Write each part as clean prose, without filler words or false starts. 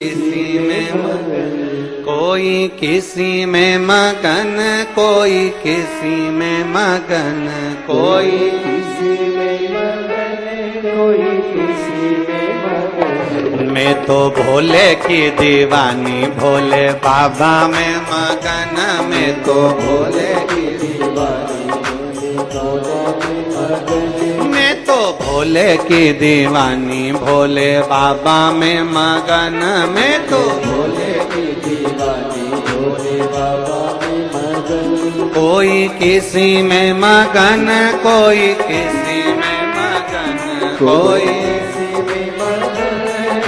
किसी में मगन, कोई किसी में मगन, कोई किसी में मगन, कोई किसी में मगन, कोई किसी में मगन। मैं तो भोले की दीवानी, भोले बाबा में मगन, मैं तो भोले की दीवानी, भोले बाबा में मगन। मैं तो भोले की दीवानी, भोले बाबा में मगन, मैं तो भोले की दीवानी, भोले बाबा में मगन। कोई किसी में मगन, कोई किसी में मगन, कोई किसी में मगन,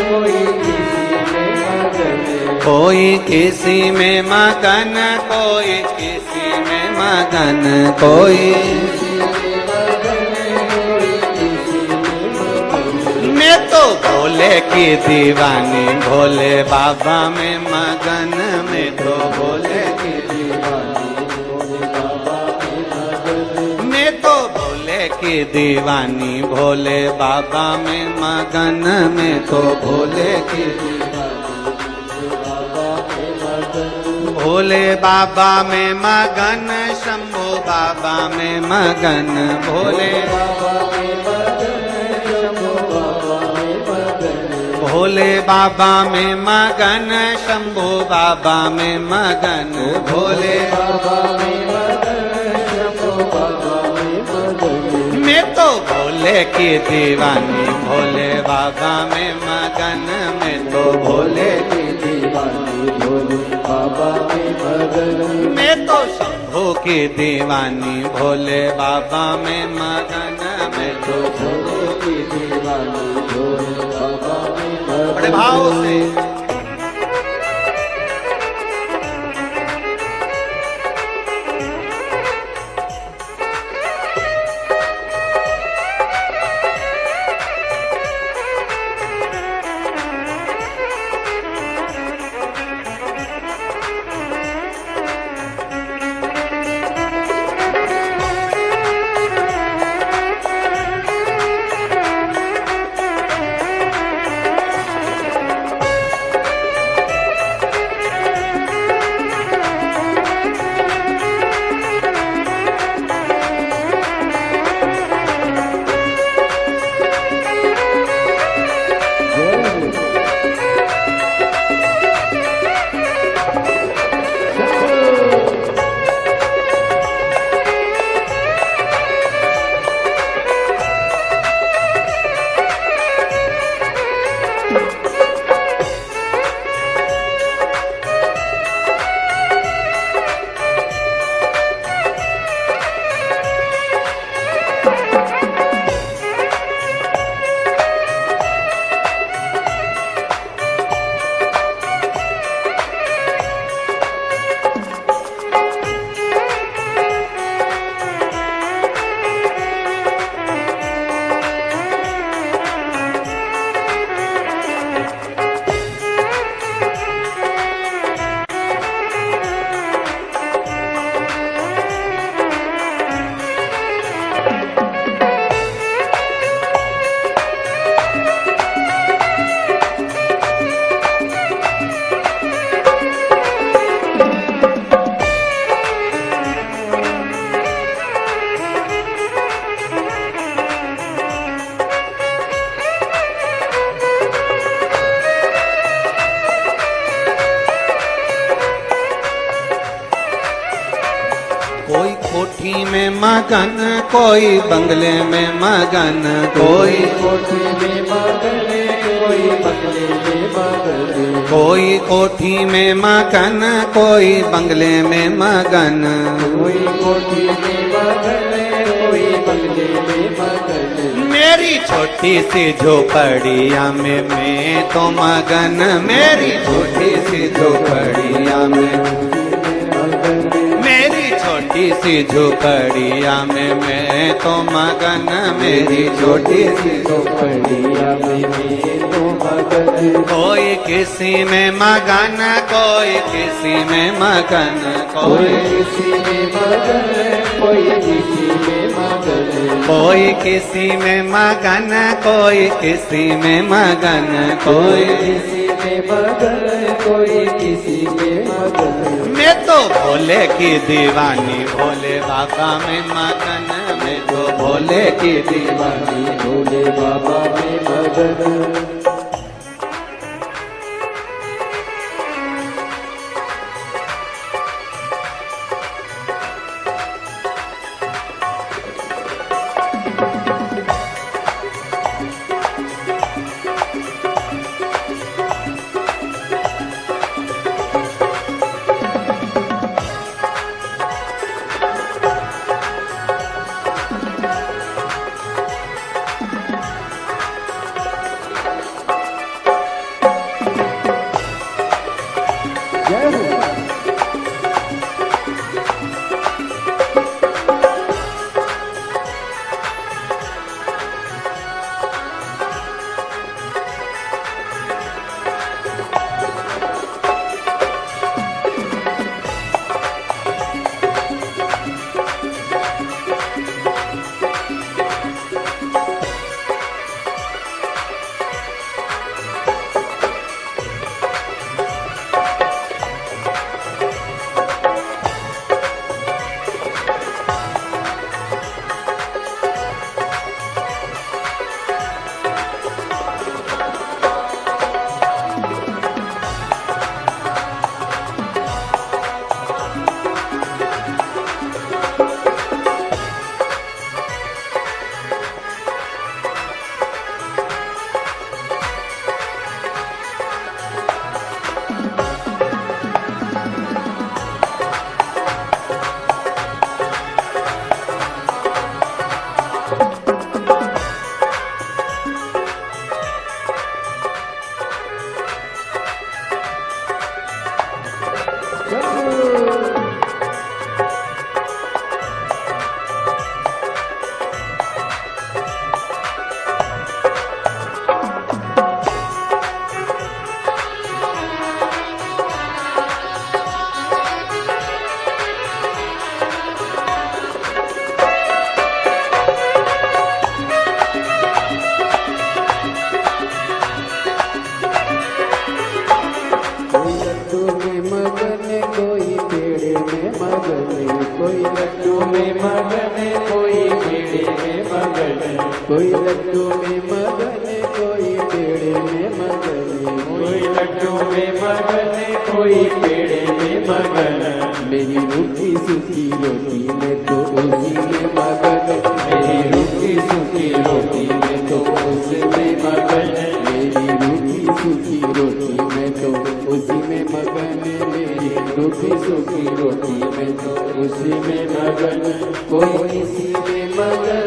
कोई किसी में मगन। कोई किसी में मगन, कोई किसी में मगन, कोई मैं तो भोले की दीवानी, भोले बाबा में मगन, मैं तो भोले की दीवानी, भोले बाबा में मगन। मैं तो भोले की दीवानी, भोले बाबा में मगन, मैं तो भोले की भोले बाबा में मगन, शंभू बाबा में मगन, भोले बाबा में मगन, शंभू बाबा में मगन। भोले बाबा में मगन, शंभू बाबा में मगन, भोले बाबा में मगन, शंभू बाबा में मगन। मैं तो भोले की दीवानी, भोले बाबा में मगन, मैं तो भोले की दीवानी, भोले बाबा में मगन। मैं तो शंभू की दीवानी, भोले बाबा में मगन, मैं तो भोले की दीवानी, भोले बाबा में मगन। बड़े भाव से कोई कोठी में मगन, कोई बंगले में मगन, कोई कोठी में मगन, कोई बंगले में मगन। कोई कोठी में मगन, कोई बंगले में मगन, कोई कोठी में मगन, कोई बंगले में मगन। मेरी छोटी सी झोपड़िया में मैं तो मगन, मेरी छोटी सी झोपड़िया में मेरी छोटी सी झोपड़िया में मैं तो मगन, मेरी छोटी सी झोपड़िया में मैं तो मगन। कोई किसी में मगन, कोई किसी में मगन, कोई किसी में मगन, कोई किसी में मगन। कोई किसी में मगन, कोई किसी में मगन, कोई किसी में में मगन, कोई किसी में मगन। मैं तो भोले की दीवानी, भोले बाबा में मगन, मैं तो भोले की दीवानी। भोले बाबा में मगन। जय हो। कोई लड्डू में मगन, कोई पेड़े में मगन। कोई लड्डू में मगन, कोई पेड़े में मगन। कोई लड्डू में मगन, कोई पेड़े में मगन। मेरी रूखी सूखी रोटी में तो उसी में मगन। मेरी रूखी सूखी रोटी में तो उसी में मगन। मेरी रूखी सूखी रोटी में तो उसी में मगन। मेरी रूखी सूखी रोटी में तो उसी में मगन। कोई किसी में मगन,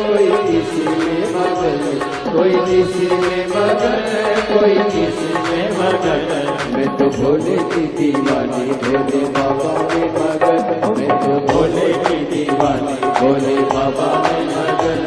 कोई किसी में मगन। कोई किसी में मगन, कोई किसी में मगन। मैं तो भोले की दीवानी, भोले बाबा में मगन। मैं तो भोले की दीवानी, भोले बाबा में मगन।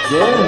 Yeah.